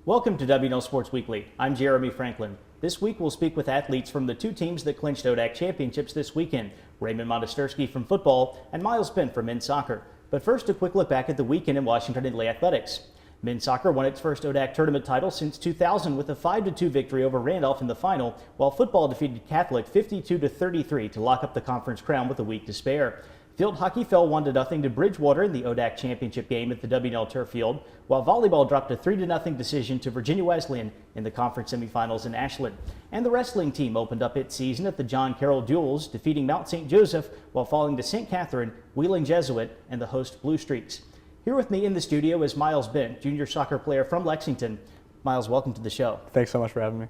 Welcome to WNL Sports Weekly. I'm Jeremy Franklin. This week we'll speak with athletes from the two teams that clinched ODAC championships this weekend, Raymond Monasterski from football and Miles Bent from men's soccer. But first, a quick look back at the weekend in Washington Indley athletics. Men's soccer won its first ODAC tournament title since 2000 with a 5-2 victory over Randolph in the final, while football defeated Catholic 52-33 to lock up the conference crown with a week to spare. Field hockey fell 1-0 to Bridgewater in the ODAC championship game at the WNL turf field, while volleyball dropped a 3-0 decision to Virginia Wesleyan in the conference semifinals in Ashland. And the wrestling team opened up its season at the John Carroll Duels, defeating Mount St. Joseph while falling to St. Catherine, Wheeling Jesuit, and the host Blue Streaks. Here with me in the studio is Miles Bent, junior soccer player from Lexington. Miles, welcome to the show. Thanks so much for having me.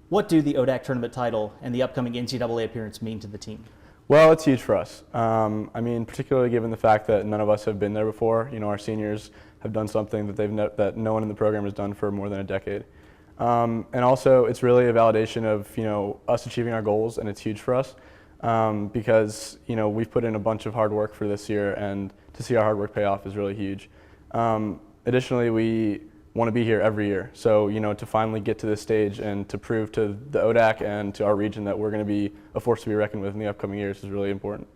What do the ODAC tournament title and the upcoming NCAA appearance mean to the team? Well, it's huge for us. Particularly given the fact that none of us have been there before. You know, our seniors have done something that that no one in the program has done for more than a decade. And also, it's really a validation of us achieving our goals, and it's huge for us because we've put in a bunch of hard work for this year, and to see our hard work pay off is really huge. Additionally, we want to be here every year. So, to finally get to this stage and to prove to the ODAC and to our region that we're going to be a force to be reckoned with in the upcoming years is really important.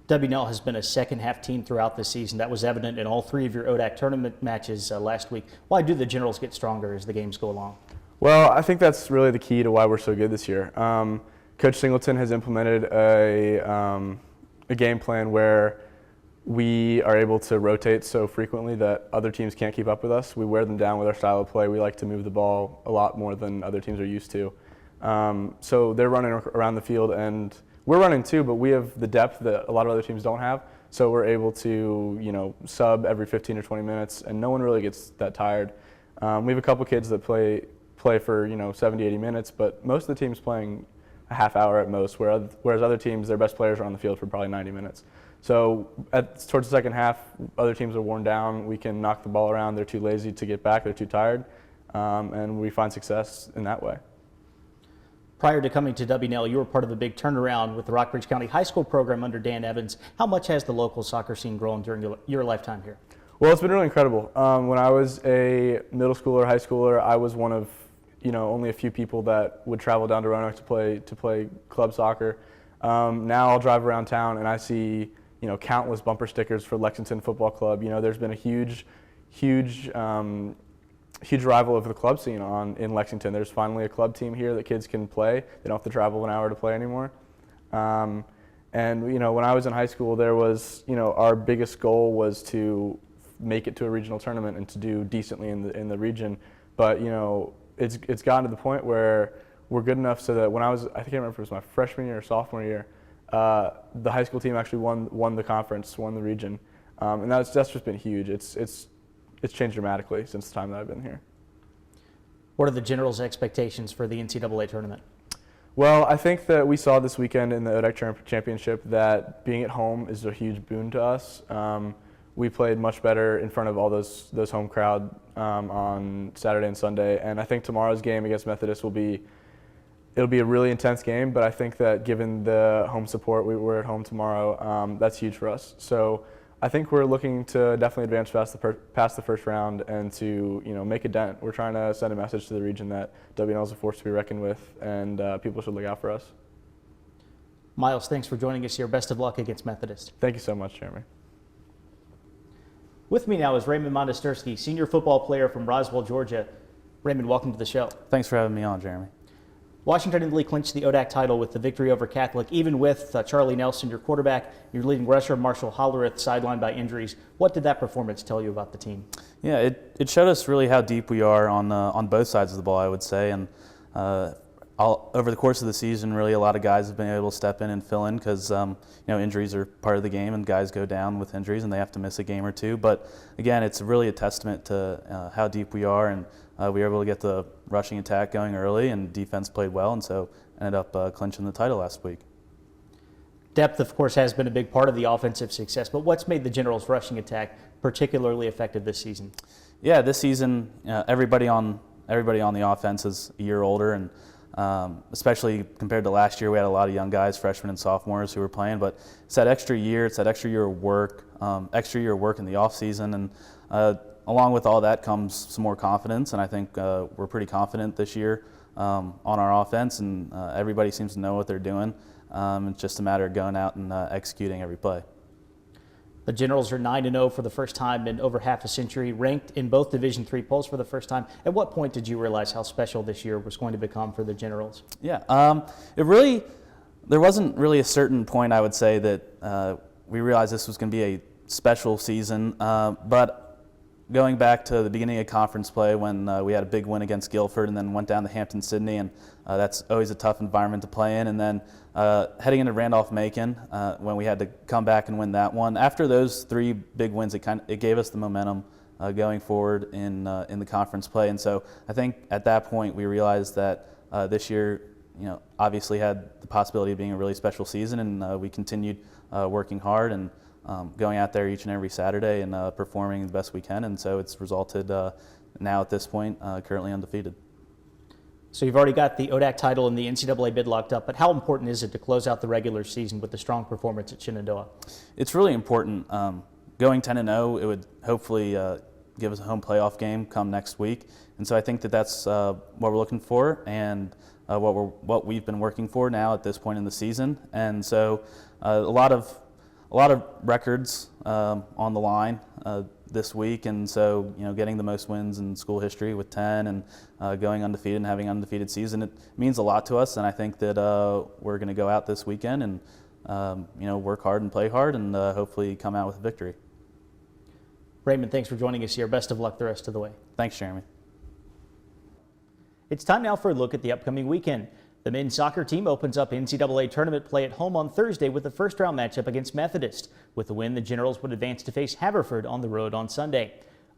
WNL has been a second-half team throughout the season. That was evident in all three of your ODAC tournament matches last week. Why do the Generals get stronger as the games go along? Well, I think that's really the key to why we're so good this year. Coach Singleton has implemented a game plan where we are able to rotate so frequently that other teams can't keep up with us. We wear them down with our style of play. We like to move the ball a lot more than other teams are used to. So they're running around the field, and we're running too, but we have the depth that a lot of other teams don't have. So we're able to, sub every 15 or 20 minutes, and no one really gets that tired. We have a couple kids that play for 70, 80 minutes, but most of the team's playing a half hour at most, whereas other teams, their best players are on the field for probably 90 minutes. So towards the second half, other teams are worn down. We can knock the ball around. They're too lazy to get back. They're too tired. And we find success in that way. Prior to coming to WNL, you were part of a big turnaround with the Rockbridge County High School program under Dan Evans. How much has the local soccer scene grown during your lifetime here? Well, it's been really incredible. When I was a middle schooler, high schooler, I was one of only a few people that would travel down to Roanoke to play club soccer. Now I'll drive around town and I see countless bumper stickers for Lexington Football Club. There's been a huge rival of the club scene in Lexington. There's finally a club team here that kids can play. They don't have to travel an hour to play anymore. And when I was in high school, there was our biggest goal was to make it to a regional tournament and to do decently in the region. But it's gotten to the point where we're good enough so that when I can't remember if it was my freshman year or sophomore year, the high school team actually won the conference, won the region, and that's just been huge. It's changed dramatically since the time that I've been here. What are the Generals' expectations for the NCAA tournament? Well, I think that we saw this weekend in the ODAC Championship that being at home is a huge boon to us. We played much better in front of all those home crowd on Saturday and Sunday, and I think tomorrow's game against Methodist it'll be a really intense game, but I think that given the home support, we're at home tomorrow, that's huge for us. So I think we're looking to definitely advance past the first round and to make a dent. We're trying to send a message to the region that WNL is a force to be reckoned with, and people should look out for us. Miles, thanks for joining us here. Best of luck against Methodist. Thank you so much, Jeremy. With me now is Raymond Monasterski, senior football player from Roswell, Georgia. Raymond, welcome to the show. Thanks for having me on, Jeremy. Washington Indley clinched the ODAC title with the victory over Catholic, even with Charlie Nelson, your quarterback, your leading rusher, Marshall Hollerith, sidelined by injuries. What did that performance tell you about the team? Yeah, it showed us really how deep we are on both sides of the ball, I would say. And over the course of the season, really a lot of guys have been able to step in and fill in because injuries are part of the game, and guys go down with injuries and they have to miss a game or two. But again, it's really a testament to how deep we are, and we were able to get the rushing attack going early, and defense played well, and so ended up clinching the title last week. Depth, of course, has been a big part of the offensive success, but what's made the Generals' rushing attack particularly effective this season? Yeah, this season, everybody on the offense is a year older, and especially compared to last year, we had a lot of young guys, freshmen and sophomores, who were playing. But it's that extra year of work, extra year of work in the off season, and along with all that comes some more confidence, and I think we're pretty confident this year on our offense, and everybody seems to know what they're doing. It's just a matter of going out and executing every play. The Generals are 9-0 for the first time in over half a century, ranked in both Division III polls for the first time. At what point did you realize how special this year was going to become for the Generals? Yeah, there wasn't really a certain point I would say that we realized this was going to be a special season, but going back to the beginning of conference play when we had a big win against Guilford and then went down to Hampton-Sydney, and that's always a tough environment to play in. And then heading into Randolph-Macon when we had to come back and win that one. After those 3 big wins, it gave us the momentum going forward in the conference play. And so I think at that point we realized that this year, obviously had the possibility of being a really special season, and we continued working hard and going out there each and every Saturday and performing the best we can, and so it's resulted now at this point currently undefeated. So you've already got the ODAC title and the NCAA bid locked up, but how important is it to close out the regular season with a strong performance at Shenandoah? It's really important. Going 10-0, it would hopefully give us a home playoff game come next week, and so I think that that's what we're looking for and what we've been working for now at this point in the season. And so a lot of records on the line this week, and so getting the most wins in school history with 10 and going undefeated and having an undefeated season, it means a lot to us. And I think that we're going to go out this weekend and work hard and play hard and hopefully come out with a victory. Raymond, thanks for joining us here. Best of luck the rest of the way. Thanks, Jeremy. It's time now for a look at the upcoming weekend. The men's soccer team opens up NCAA tournament play at home on Thursday with a first-round matchup against Methodist. With the win, the Generals would advance to face Haverford on the road on Sunday.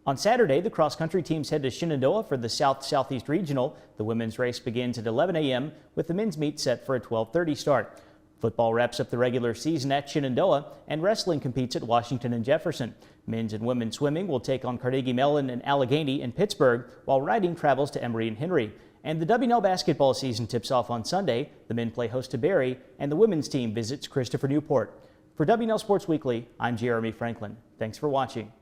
On Saturday, the cross-country teams head to Shenandoah for the South-Southeast Regional. The women's race begins at 11 a.m. with the men's meet set for a 12:30 start. Football wraps up the regular season at Shenandoah, and wrestling competes at Washington and Jefferson. Men's and women's swimming will take on Carnegie Mellon and Allegheny in Pittsburgh, while riding travels to Emory and Henry. And the WNL basketball season tips off on Sunday. The men play host to Barry, and the women's team visits Christopher Newport. For WNL Sports Weekly, I'm Jeremy Franklin. Thanks for watching.